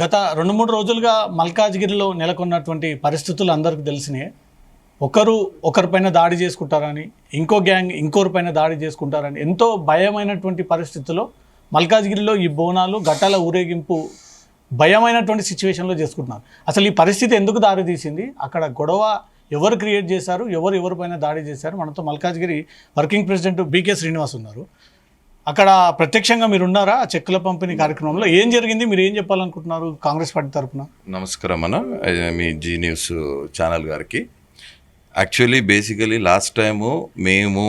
గత 2-3 రోజులుగా మల్కాజ్గిరిలో నెలకొన్నటువంటి పరిస్థితులు అందరికీ తెలిసినాయి. ఒకరిపైన దాడి చేసుకుంటారని, ఇంకో గ్యాంగ్ ఇంకోరిపైన దాడి చేసుకుంటారని ఎంతో భయమైనటువంటి పరిస్థితుల్లో మల్కాజ్గిరిలో ఈ బోనాలు ఘట్టాల ఊరేగింపు భయమైనటువంటి సిచ్యువేషన్లో చేసుకుంటున్నారు. అసలు ఈ పరిస్థితి ఎందుకు దారి తీసింది, అక్కడ గొడవ ఎవరు క్రియేట్ చేశారు, ఎవరిపైన దాడి చేశారు? మనతో Malkajgiri working president BK Srinivas ఉన్నారు. అక్కడ ప్రత్యక్షంగా మీరు ఉన్నారా చెక్కుల పంపిణీ కార్యక్రమంలో? ఏం జరిగింది, మీరు ఏం చెప్పాలనుకుంటున్నారు కాంగ్రెస్ పార్టీ తరఫున? నమస్కారం అన్న, మీ జీ న్యూస్ ఛానల్ గారికి. యాక్చువల్లీ బేసికలీ లాస్ట్ టైము మేము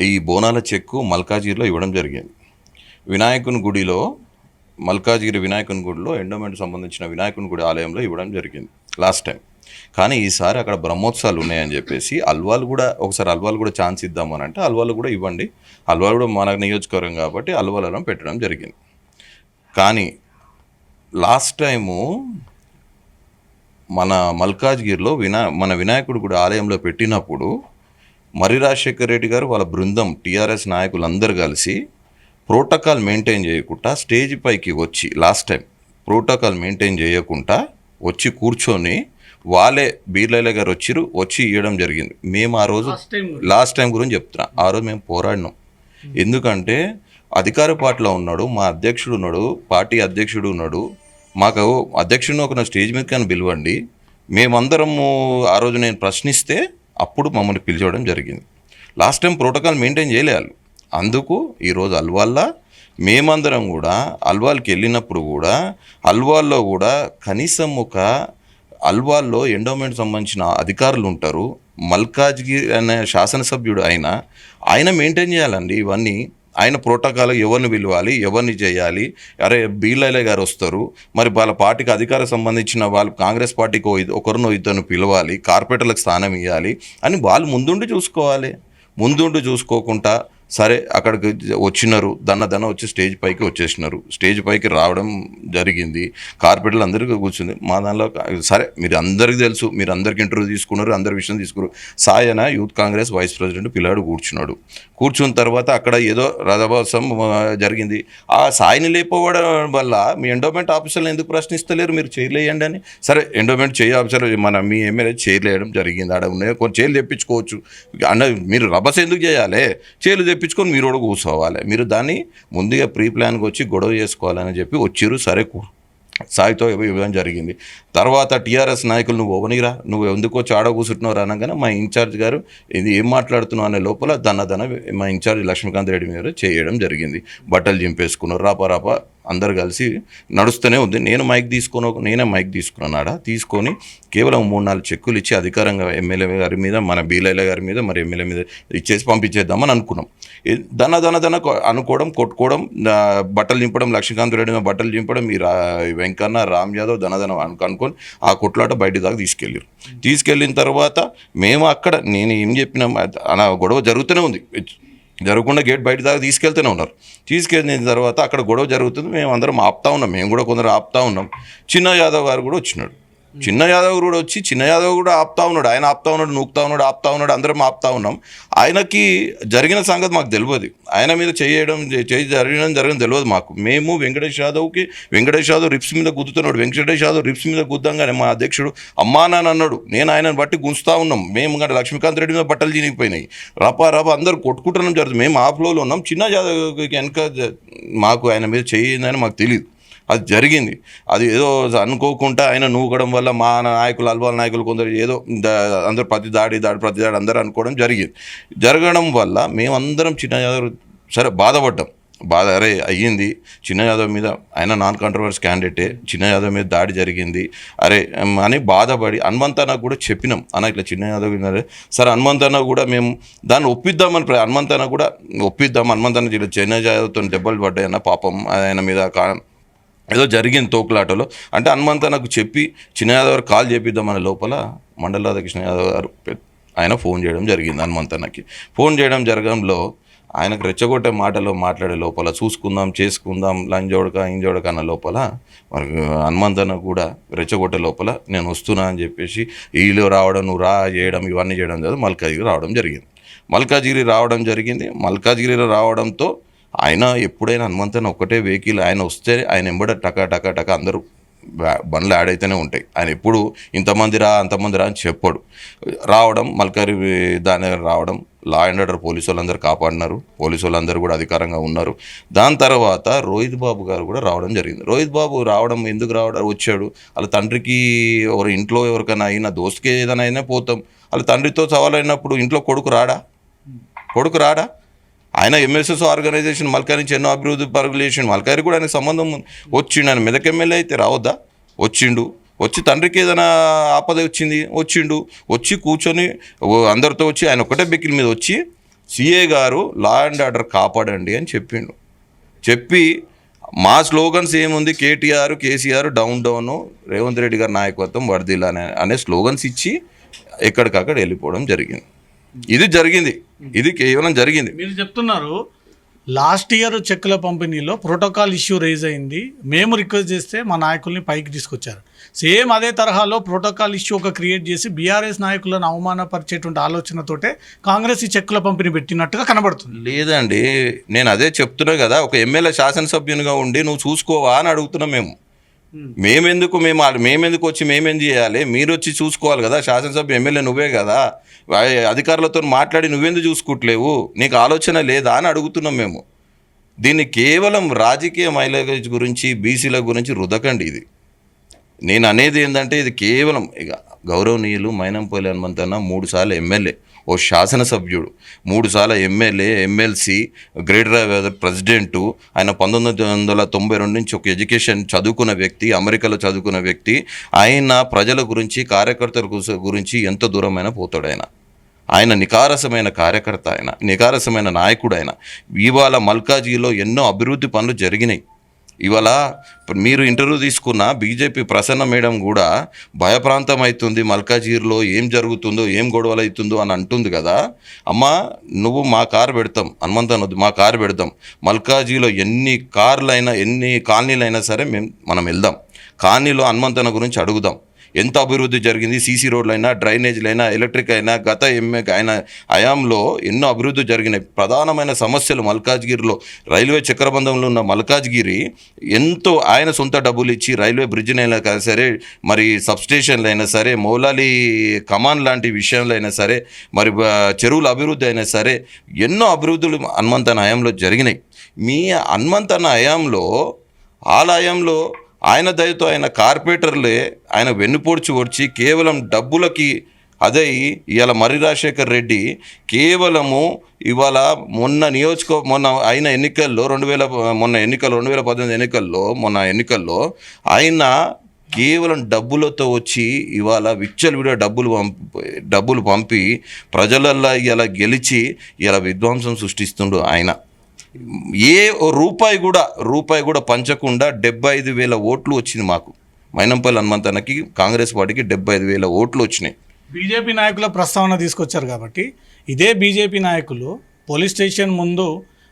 ఈ బోనాల చెక్కు మల్కాజ్గిరిలో ఇవ్వడం జరిగింది. వినాయకుని గుడిలో, మల్కాజ్గిరి వినాయకుని గుడిలో ఎండోమెంట్ సంబంధించిన వినాయకుని గుడి ఆలయంలో ఇవ్వడం జరిగింది లాస్ట్ టైం. కానీ ఈసారి అక్కడ బ్రహ్మోత్సవాలు ఉన్నాయని చెప్పేసి అల్వాలు కూడా ఛాన్స్ ఇద్దామని అంటే అల్వాలు కూడా ఇవ్వండి, అల్వాలు కూడా మన నియోజకవర్గం కాబట్టి అల్వాలను పెట్టడం జరిగింది. కానీ లాస్ట్ టైము మన మల్కాజ్గిరిలో మన వినాయకుడు కూడా ఆలయంలో పెట్టినప్పుడు మర్రి రాజశేఖర్ రెడ్డి గారు వాళ్ళ బృందం టీఆర్ఎస్ నాయకులందరూ కలిసి ప్రోటోకాల్ మెయింటైన్ చేయకుండా స్టేజ్ పైకి వచ్చి లాస్ట్ టైం ప్రోటోకాల్ మెయింటైన్ చేయకుండా వచ్చి కూర్చొని వాళ్ళే బీర్లైల గారు వచ్చి ఇవ్వడం జరిగింది. మేము ఆ రోజు లాస్ట్ టైం గురించి చెప్తున్నా, ఆ రోజు మేము పోరాడినాం. ఎందుకంటే అధికార పార్టీలో ఉన్నాడు, మా అధ్యక్షుడు ఉన్నాడు, పార్టీ అధ్యక్షుడు ఉన్నాడు. మాకు అధ్యక్షుడిని ఒక స్టేజ్ మీద కానీ పిలవండి, మేమందరము ఆ రోజు నేను ప్రశ్నిస్తే అప్పుడు మమ్మల్ని పిలిచడం జరిగింది. లాస్ట్ టైం ప్రోటోకాల్ మెయింటైన్ చేయలేదు. అందుకు ఈరోజు అల్వాల్లా మేమందరం కూడా అల్వాల్కి వెళ్ళినప్పుడు కూడా అల్వాల్లో కూడా కనీసం ఒక అల్వాల్లో ఎండోమెంట్ సంబంధించిన అధికారులు ఉంటారు, మల్కాజ్గిరి అనే శాసనసభ్యుడు ఆయన మెయింటైన్ చేయాలండి ఇవన్నీ. ఆయన ప్రోటోకాల్ ఎవరిని పిలవాలి, ఎవరిని చేయాలి, అరే బీర్లైల గారు వస్తారు, మరి వాళ్ళ పార్టీకి అధికారం సంబంధించిన వాళ్ళు కాంగ్రెస్ పార్టీకి ఒకరినో ఇద్దరిని పిలవాలి, కార్పొరేటర్లకు స్థానం ఇవ్వాలి అని వాళ్ళు ముందుండి చూసుకోవాలి. ముందుండి చూసుకోకుండా సరే అక్కడికి వచ్చినారు, దన్న వచ్చి స్టేజ్ పైకి వచ్చేసినారు. స్టేజ్ పైకి రావడం జరిగింది, కార్పొరేటర్లు అందరికీ కూర్చుంది. మా దానిలో సరే మీరు అందరికీ తెలుసు, మీరు అందరికి ఇంటర్వ్యూ తీసుకున్నారు, అందరి విషయం తీసుకున్నారు. సాయన యూత్ కాంగ్రెస్ వైస్ ప్రెసిడెంట్ పిల్లాడు కూర్చున్న తర్వాత అక్కడ ఏదో రథోత్సవం జరిగింది. ఆ సాయిని లేకపోవడం వల్ల మీ ఎండోమెంట్ ఆఫీసర్లు ఎందుకు ప్రశ్నిస్తలేరు, మీరు చేయలేయండి అని. సరే ఎండోమెంట్ చేయ ఆఫీసర్ మీ ఎమ్మెల్యే చేయలేయడం జరిగింది. ఆడ ఉన్నాయి కొన్ని చైర్లు తెప్పించుకోవచ్చు అన్న, మీరు రభస ఎందుకు చేయాలి, చైర్లు తెప్పించుకొని మీరు కూడా కూర్చోవాలి. మీరు దాన్ని ముందుగా ప్రీ ప్లాన్కి వచ్చి గొడవ చేసుకోవాలని చెప్పి వచ్చిర్రు. సరే సాయితో ఇవ్వడం జరిగింది. తర్వాత టీఆర్ఎస్ నాయకులు నువ్వు ఓవనిరా, నువ్వు ఎందుకు వచ్చి ఆడ కూర్చుంటున్నావు అనగానే మా ఇన్ఛార్జ్ గారు ఇది ఏం మాట్లాడుతున్నావు అనే లోపల దన్న మా ఇన్ఛార్జ్ లక్ష్మీకాంత్ రెడ్డి మీద చేయడం జరిగింది. బట్టలు చింపేసుకున్నారు, రాపా అందరు కలిసి నడుస్తూనే ఉంది. నేనే మైక్ తీసుకున్నాను. ఆడ తీసుకొని కేవలం 3-4 చెక్కులు ఇచ్చి అధికారంగా ఎమ్మెల్యే గారి మీద, మన బీలైల గారి మీద, మరి ఎమ్మెల్యే మీద ఇచ్చేసి పంపించేద్దామని అనుకున్నాం. దన్న అనుకోవడం, కొట్టుకోవడం, బట్టలు చింపడం, లక్ష్మీకాంత్ రెడ్డి మీద బట్టలు చింపడం, ఈ వెంకన్న, రామ్ యాదవ్ దన్న అనుకొని ఆ కొట్లాట బయట దాకా తీసుకెళ్ళిన తర్వాత మేము అక్కడ నేను ఏం చెప్పినా గొడవ జరుగుతూనే ఉంది, జరగకుండా గేట్ బయట దాకా తీసుకెళ్తూనే ఉన్నారు. తీసుకెళ్ళిన తర్వాత అక్కడ గొడవ జరుగుతుంది, మేము అందరం ఆపుతా ఉన్నాం, మేము కూడా కొందరు ఆపుతా ఉన్నాం. చిన్న యాదవ్ గారు కూడా వచ్చినాడు. చిన్న యాదవ్ కూడా ఆపుతా ఉన్నాడు. ఆయన ఆపుతా ఉన్నాడు, నూకుతా ఉన్నాడు, ఆపుతా ఉన్నాడు, అందరం ఆపుతా ఉన్నాం. ఆయనకి జరిగిన సంగతి మాకు తెలియదు, ఆయన మీద జరగడం తెలియదు మాకు. మేము వెంకటేష్ యాదవ్ రిప్స్ మీద గుద్దుతున్నాడు. వెంకటేష్ యాదవ్ రిప్స్ మీద గుద్దంగానే మా అధ్యక్షుడు అమ్మా నాన్న అన్నాడు. నేను ఆయనను బట్టి గుంచుతా ఉన్నాం. మేము కానీ లక్ష్మీకాంత్ రెడ్డి మీద బట్టలు చినిగిపోయినాయి. రపా అందరూ కొట్టుకుంటున్నాం జరుగుతుంది. మేము ఆ ఫ్లోలో ఉన్నాం. చిన్న యాదవ్కి వెనక మాకు ఆయన మీద చేయిందని మాకు తెలియదు. అది జరిగింది. అది ఏదో అనుకోకుండా ఆయన నూకడం వల్ల మా నాయకులు, అల్వాల్ నాయకులు కొందరు ఏదో అందరూ ప్రతి దాడి అందరూ అనుకోవడం జరగడం వల్ల మేమందరం చిన్న యాదవ్ సరే బాధపడ్డాం. అరే అయ్యింది చిన్న యాదవ్ మీద, ఆయన నాన్ కాంట్రవర్సీ క్యాండిడేటే, చిన్న యాదవ్ మీద దాడి జరిగింది అరే అని బాధపడి హనుమంతన్న కూడా చెప్పినాం. అన్న ఇట్లా చిన్న యాదవ్ విన్నారే సరే హనుమంతన్న కూడా మేము దాన్ని ఒప్పిద్దామని హనుమంతన్న చిన్న యాదవ్తో దెబ్బలు పడ్డాయన్న, పాపం ఆయన మీద ఏదో జరిగింది తోకులాటలో అంటే హనుమంతన్నకు చెప్పి చిన్న యాదవ్ గారు కాల్ చేపిద్దామనే లోపల మండల రాధాకృష్ణ యాదవ్ గారు ఆయన ఫోన్ చేయడం జరిగింది. హనుమంతన్నకి ఫోన్ చేయడం జరగడంలో ఆయనకు రెచ్చగొట్టే మాటలో మాట్లాడే లోపల చేసుకుందాం లంజోడక ఇంజోడక అన్న లోపల మరి హనుమంతన్న కూడా రెచ్చగొట్టే లోపల నేను వస్తున్నా అని చెప్పేసి వీళ్ళు రావడం, నువ్వు చేయడం, ఇవన్నీ చేయడం జరిగింది. మల్కాజ్గిరి రావడం జరిగింది. మల్కాజ్గిరి రావడంతో ఆయన ఎప్పుడైనా హనుమంతన్న ఒక్కటే వెహికల్ ఆయన వస్తే ఆయన ఎంబడ టకా టకా టకా అందరూ బండ్లు యాడ్ అయితేనే ఉంటాయి. ఆయన ఎప్పుడు ఇంతమంది రా అంతమంది రా అని చెప్పాడు. రావడం మల్కారి దాని రావడం, లా అండ్ ఆర్డర్ పోలీసు వాళ్ళందరూ కాపాడినారు, పోలీసు వాళ్ళందరూ కూడా అధికారంగా ఉన్నారు. దాని తర్వాత రోహిత్ బాబు గారు కూడా రావడం జరిగింది. రోహిత్ బాబు రావడం ఎందుకు వచ్చాడు, వాళ్ళ తండ్రికి ఎవరు ఇంట్లో ఎవరికైనా అయినా దోస్తుకి ఏదైనా అయినా పోతాం, వాళ్ళ తండ్రితో సవాల్ అయినప్పుడు ఇంట్లో కొడుకు రాడా? ఆయన ఎంఎస్ఎస్ ఆర్గనైజేషన్ మల్కారి నుంచి ఎన్నో అభివృద్ధి పరుగులు చేసిండు. మల్కారి కూడా ఆయనకు సంబంధం వచ్చిండు. ఆయన మెదక్ ఎమ్మెల్యే అయితే రావద్దా? వచ్చి తండ్రికి ఏదైనా ఆపద వచ్చిండు, వచ్చి కూర్చొని అందరితో వచ్చి ఆయన ఒక్కటే బెకిల్ మీద వచ్చి సిఏ గారు లా అండ్ ఆర్డర్ కాపాడండి అని చెప్పి మా స్లోగన్స్ ఏముంది, కేటీఆర్ కేసీఆర్ డౌన్ రేవంత్ రెడ్డి గారి నాయకత్వం వర్ధిల్లా అనే స్లోగన్స్ ఇచ్చి ఎక్కడికక్కడ వెళ్ళిపోవడం జరిగింది. ఇది కేవలం జరిగింది. మీరు చెప్తున్నారు లాస్ట్ ఇయర్ చెక్కుల పంపిణీలో ప్రోటోకాల్ ఇష్యూ రైజ్ అయింది, మేము రిక్వెస్ట్ చేస్తే మా నాయకుల్ని పైకి తీసుకొచ్చారు. సేమ్ అదే తరహాలో ప్రోటోకాల్ ఇష్యూ ఒక క్రియేట్ చేసి బీఆర్ఎస్ నాయకులను అవమానపరిచేటువంటి ఆలోచనతోటే కాంగ్రెస్ ఈ చెక్కుల పంపిణీ పెట్టినట్టుగా కనబడుతుంది. లేదండి, నేను అదే చెప్తున్నా కదా, ఒక ఎమ్మెల్యే శాసనసభ్యునిగా ఉండి నువ్వు చూసుకోవా అని అడుగుతున్నాం. మేమెందుకు వచ్చి మేమేం చేయాలి, మీరు వచ్చి చూసుకోవాలి కదా, శాసనసభ్య ఎమ్మెల్యే నువ్వే కదా, అధికారులతో మాట్లాడి నువ్వెందుకు చూసుకోవట్లేవు, నీకు ఆలోచన లేదా అని అడుగుతున్నాం మేము. దీన్ని కేవలం రాజకీయ మైలేజ్ గురించి బీసీల గురించి రుదకండి. ఇది నేను అనేది ఏంటంటే ఇది కేవలం ఇక గౌరవనీయులు మైనంపల్లి హనుమంతన్న 3 సార్లు ఎమ్మెల్యే, ఓ శాసనసభ్యుడు, 3 సార్లు MLA, MLC, greater Hyderabad president. ఆయన 1992 నుంచి ఒక ఎడ్యుకేషన్ చదువుకున్న వ్యక్తి, అమెరికాలో చదువుకున్న వ్యక్తి. ఆయన ప్రజల గురించి కార్యకర్తల గురించి ఎంత దూరమైనా పోతాడు. ఆయన నికారసమైన కార్యకర్త, ఆయన నికారసమైన నాయకుడు. ఆయన ఇవాళ మల్కాజ్గిరిలో ఎన్నో అభివృద్ధి పనులు జరిగినాయి. ఇవాళ మీరు ఇంటర్వ్యూ తీసుకున్న బీజేపీ ప్రసన్న మేడం కూడా భయప్రాంతం అవుతుంది, మల్కాజ్గిరిలో ఏం జరుగుతుందో ఏం గొడవలు అవుతుందో అని అంటుంది కదా. అమ్మ నువ్వు మా కారు పెడతాం, హనుమంతనొద్దు మా కారు పెడతాం, మల్కాజ్గిరిలో ఎన్ని కార్లైనా ఎన్ని కాలనీలైనా సరే మనం వెళ్దాం, కాలనీలో హనుమంతన గురించి అడుగుదాం, ఎంత అభివృద్ధి జరిగింది, సీసీ రోడ్లైనా డ్రైనేజ్లైనా ఎలక్ట్రిక్ అయినా గత ఆయన హయాంలో ఎన్నో అభివృద్ధి జరిగినాయి. ప్రధానమైన సమస్యలు మల్కాజ్గిరిలో రైల్వే చక్రబంధంలో ఉన్న మల్కాజ్గిరి ఎంతో ఆయన సొంత డబ్బులు ఇచ్చి రైల్వే బ్రిడ్జ్ని అయినా సరే, మరి సబ్స్టేషన్లు అయినా సరే, మౌలాలి కమాన్ లాంటి విషయంలో అయినా సరే, మరి చెరువుల అభివృద్ధి అయినా సరే, ఎన్నో అభివృద్ధులు హనుమంతన హయాంలో జరిగినాయి. మీ హనుమంతన హయాంలో ఆలయంలో ఆయన దయతో ఆయన కార్పొరేటర్లే ఆయన వెన్నుపోడ్చి వచ్చి కేవలం డబ్బులకి అదే ఇవాళ మర్రి రాజశేఖర్ రెడ్డి కేవలము ఇవాళ మొన్న అయిన ఎన్నికల్లో 2018 ఎన్నికల్లో ఆయన కేవలం డబ్బులతో వచ్చి ఇవాళ విచ్చలవిడిగా డబ్బులు పంపి ప్రజలల్లో ఇలా గెలిచి ఇలా విధ్వంసం సృష్టిస్తుండు. ఆయన రూపాయి కూడా పంచకుండా 75,000 ఓట్లు వచ్చింది మాకు. మైనంపల్లి హనుమంతన్నకి కాంగ్రెస్ పార్టీకి 75,000 ఓట్లు వచ్చినాయి. బీజేపీ నాయకుల ప్రస్తావన తీసుకొచ్చారు కాబట్టి ఇదే బీజేపీ నాయకులు పోలీస్ స్టేషన్ ముందు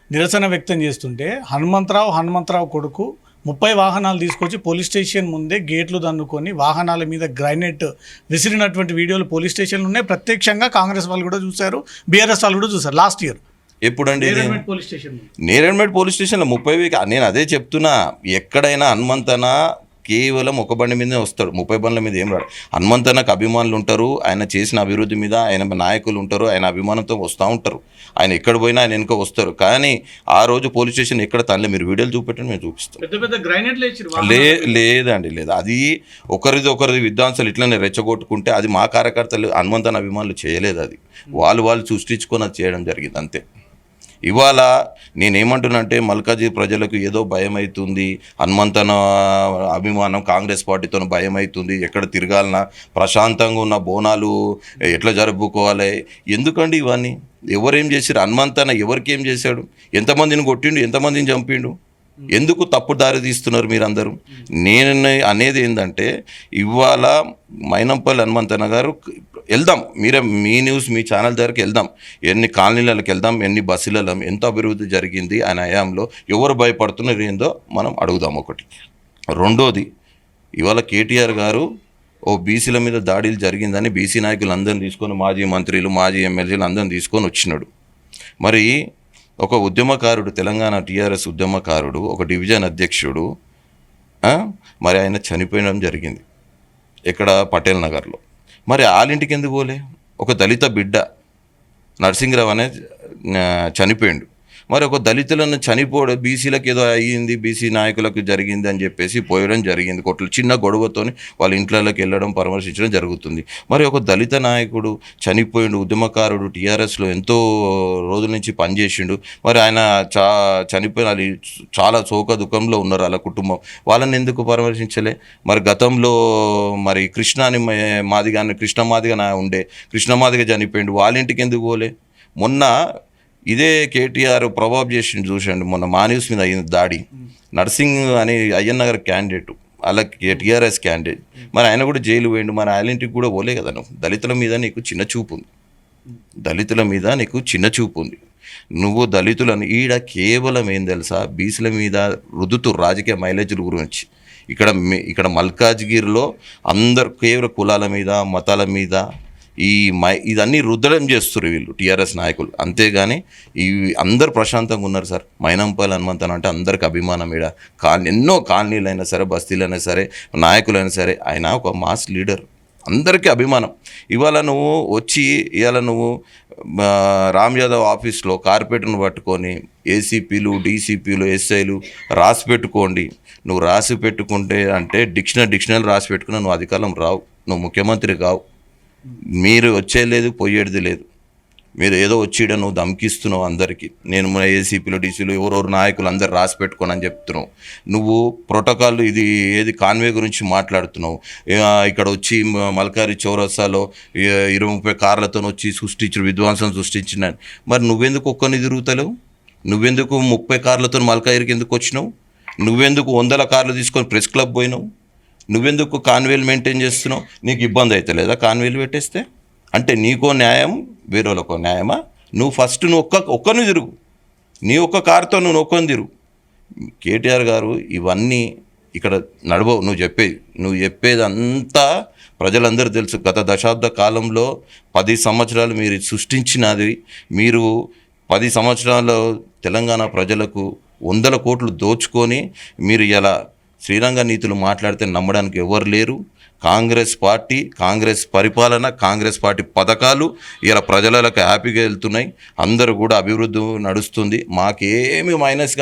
నిరసన వ్యక్తం చేస్తుంటే హనుమంతరావు కొడుకు 30 వాహనాలు తీసుకొచ్చి పోలీస్ స్టేషన్ ముందే గేట్లు దన్నుకొని వాహనాల మీద గ్రైనేట్ విసిరినటువంటి వీడియోలు పోలీస్ స్టేషన్లు ఉన్నాయి. ప్రత్యక్షంగా కాంగ్రెస్ వాళ్ళు కూడా చూశారు, బీఆర్ఎస్ వాళ్ళు కూడా చూశారు. లాస్ట్ ఇయర్ ఎప్పుడండి నేరేడ్మెట్ పోలీస్ స్టేషన్లో 30 నేను అదే చెప్తున్నా. ఎక్కడైనా హనుమంతన కేవలం ఒక బండి మీదనే వస్తాడు, 30 బండ్ల మీద ఏం రాడు. హనుమంతనకు అభిమానులు ఉంటారు, ఆయన చేసిన అభివృద్ధి మీద ఆయన నాయకులు ఉంటారు, ఆయన అభిమానంతో వస్తూ ఉంటారు. ఆయన ఎక్కడ పోయినా ఆయన వెనుక వస్తారు. కానీ ఆ రోజు పోలీస్ స్టేషన్ ఎక్కడ తనలే, మీరు వీడియోలు చూపెట్టండి, మేము చూపిస్తాం. లేదండి, అది ఒకరిది విద్వాంసాలు ఇట్లనే రెచ్చగొట్టుకుంటే అది మా కార్యకర్తలు హనుమంతన అభిమానులు చేయలేదు. అది వాళ్ళు సృష్టించుకొని అది చేయడం జరిగింది అంతే. ఇవాళ నేనేమంటున్నానంటే మల్కాజ్గిరి ప్రజలకు ఏదో భయం అవుతుంది, హనుమంతన అభిమానం కాంగ్రెస్ పార్టీతో భయం అవుతుంది, ఎక్కడ తిరగాలన్నా ప్రశాంతంగా ఉన్న బోనాలు ఎట్లా జరుపుకోవాలి, ఎందుకండి ఇవన్నీ? ఎవరేం చేశారు? హనుమంతన ఎవరికి ఏం చేశాడు? ఎంతమందిని కొట్టిండు, ఎంతమందిని చంపిండు? ఎందుకు తప్పు దారి తీస్తున్నారు మీరందరూ? నేను అనేది ఏంటంటే ఇవాళ మైనంపల్లి హనుమంతన్న గారు వెళ్దాం, మీ న్యూస్ మీ ఛానల్ దగ్గరికి వెళ్దాం, ఎన్ని కాలనీలకు వెళ్దాం, ఎన్ని బస్సులలో ఎంత అభివృద్ధి జరిగింది ఆయన హయాంలో, ఎవరు భయపడుతున్నారు ఏందో మనం అడుగుదాం. ఒకటి. రెండోది, ఇవాళ కేటీఆర్ గారు బీసీల మీద దాడులు జరిగిందని బీసీ నాయకులు అందరిని తీసుకొని, మాజీ మంత్రులు మాజీ ఎమ్మెల్యేలు అందరిని తీసుకొని వచ్చినాడు. మరి ఒక ఉద్యమకారుడు, తెలంగాణ టీఆర్ఎస్ ఉద్యమకారుడు, ఒక డివిజన్ అధ్యక్షుడు, మరి ఆయన చనిపోయడం జరిగింది ఇక్కడ పటేల్ నగర్లో. మరి వాళ్ళింటికి ఎందుకు పోలే? ఒక దళిత బిడ్డ నరసింహరావు అనే చనిపోయిండు. మరి ఒక దళితులను చనిపోవడం, బీసీలకు ఏదో అయ్యింది, బీసీ నాయకులకు జరిగింది అని చెప్పేసి పోయడం జరిగింది. చిన్న గొడవతోని వాళ్ళ ఇంట్లోకి వెళ్ళడం, పరామర్శించడం జరుగుతుంది. మరి ఒక దళిత నాయకుడు చనిపోయిండు, ఉద్యమకారుడు, టీఆర్ఎస్లో ఎంతో రోజుల నుంచి పనిచేసిండు. మరి ఆయన చనిపోయిన చాలా శోక దుఃఖంలో ఉన్నారు వాళ్ళ కుటుంబం. వాళ్ళని ఎందుకు పరామర్శించలే? మరి గతంలో మరి కృష్ణ మాదిగా ఉండే, కృష్ణ మాదిగా చనిపోయిండు, వాళ్ళ ఇంటికి ఎందుకు పోలే? మొన్న ఇదే కేటీఆర్ ప్రభావ్ చేసి చూసండి, మొన్న మాన్యూస్ మీద అయిన దాడి, నర్సింగ్ అని అయ్యన్నగర్ క్యాండిడేట్, అలా టీఆర్ఎస్ క్యాండిడేట్, మరి ఆయన కూడా జైలు పోయిండు. మరి ఐడెంటిటీ కూడా పోలే కదా. నువ్వు దళితుల మీద నీకు చిన్న చూపు ఉంది, దళితుల మీద నీకు చిన్న చూపు ఉంది. నువ్వు దళితులను ఈడ కేవలం ఏం తెలుసా, బీసీల మీద రుదుతూ రాజకీయ మైలేజీల గురించి ఇక్కడ మల్కాజ్గిరిలో అందరు కేవలం కులాల మీద, మతాల మీద ఇదన్నీ రుద్దడం చేస్తారు వీళ్ళు టీఆర్ఎస్ నాయకులు. అంతేగాని అందరు ప్రశాంతంగా ఉన్నారు సార్. మైనంపల్లి హనుమంతన్ అంటే అందరికి అభిమానం. ఈడ ఎన్నో కాలనీలైనా సరే, బస్తీలైనా సరే, నాయకులైనా సరే, ఆయన ఒక మాస్ లీడర్, అందరికీ అభిమానం. ఇవాళ నువ్వు రామ్ యాదవ్ ఆఫీస్లో కార్పొరేటర్ను పట్టుకొని ఏసీపీలు, డీసీపీలు, ఎస్ఐలు రాసి పెట్టుకోండి. నువ్వు రాసి పెట్టుకుంటే అంటే డిక్షనరీ రాసి పెట్టుకున్నా నువ్వు అధికారం రావు, నువ్వు ముఖ్యమంత్రి కావు. మీరు వచ్చేది పోయేది లేదు. మీరు ఏదో వచ్చి నువ్వు ధమ్కిస్తున్నావు అందరికీ. నేను మన ఏసీపీలు, డీసీలు, ఎవరెవరు నాయకులు అందరు రాసి పెట్టుకోని అని చెప్తున్నావు. నువ్వు ప్రోటోకాల్ ఏది కాన్వే గురించి మాట్లాడుతున్నావు. ఇక్కడ వచ్చి మల్కారి చౌరస్తాలో 20-30 కార్లతో వచ్చి విధ్వంసం సృష్టించిన. మరి నువ్వెందుకు ఒక్కని తిరుగుతలేవు? నువ్వెందుకు 30 కార్లతో మల్కాయిరికి ఎందుకు వచ్చినావు? నువ్వెందుకు 100 కార్లు తీసుకొని ప్రెస్ క్లబ్ పోయినావు? నువ్వెందుకు కాన్వేలు మెయింటైన్ చేస్తున్నావు? నీకు ఇబ్బంది అయితే లేదా కాన్వేలు పెట్టేస్తే? అంటే నీకో న్యాయం, వేరేళ్ళకో న్యాయమా? నువ్వు ఫస్ట్ ఒక్కరిని తిరుగు, నీ ఒక్క కారుతో ఒక్కరిని తిరుగు. కేటీఆర్ గారు ఇవన్నీ ఇక్కడ నడవవు. నువ్వు చెప్పేది అంతా ప్రజలందరూ తెలుసు. గత దశాబ్ద కాలంలో 10 సంవత్సరాలు మీరు సృష్టించినది, మీరు 10 సంవత్సరాల్లో తెలంగాణ ప్రజలకు 100 కోట్లు దోచుకొని మీరు ఇలా శ్రీరంగ నీతులు మాట్లాడితే నమ్మడానికి ఎవరు లేరు. కాంగ్రెస్ పార్టీ, కాంగ్రెస్ పరిపాలన, కాంగ్రెస్ పార్టీ పథకాలు ఇలా ప్రజలకు హ్యాపీగా వెళ్తున్నాయి. అందరూ కూడా అభివృద్ధి నడుస్తుంది. మాకేం మైనస్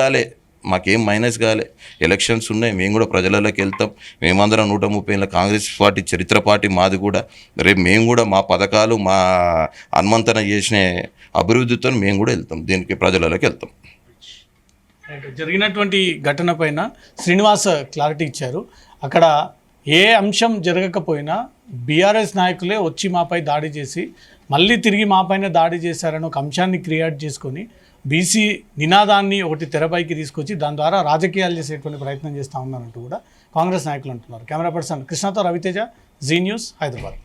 కాలే. ఎలక్షన్స్ ఉన్నాయి, మేము కూడా ప్రజలలోకి వెళ్తాం. మేమందరం 130 ఏళ్ళ కాంగ్రెస్ పార్టీ చరిత్ర పార్టీ మాది కూడా. రేపు మేము కూడా మా పథకాలు, మా హనుమంతన చేసిన అభివృద్ధితో మేము కూడా వెళ్తాం, దీనికి ప్రజలలోకి వెళ్తాం. జరిగినటువంటి ఘటన పైన శ్రీనివాస్ క్లారిటీ ఇచ్చారు. అక్కడ ఏ అంశం జరగకపోయినా బీఆర్ఎస్ నాయకులే వచ్చి మాపై దాడి చేసి మళ్ళీ తిరిగి మాపైన దాడి చేశారని ఒక అంశాన్ని క్రియేట్ చేసుకొని బీసీ నినాదాన్ని ఒకటి తెరపైకి తీసుకొచ్చి దాని ద్వారా రాజకీయాలు చేసేటువంటి ప్రయత్నం చేస్తూ ఉన్నారంటూ కూడా కాంగ్రెస్ నాయకులు అంటున్నారు. కెమెరా పర్సన్ కృష్ణతో రవితేజ, జీ న్యూస్, హైదరాబాద్.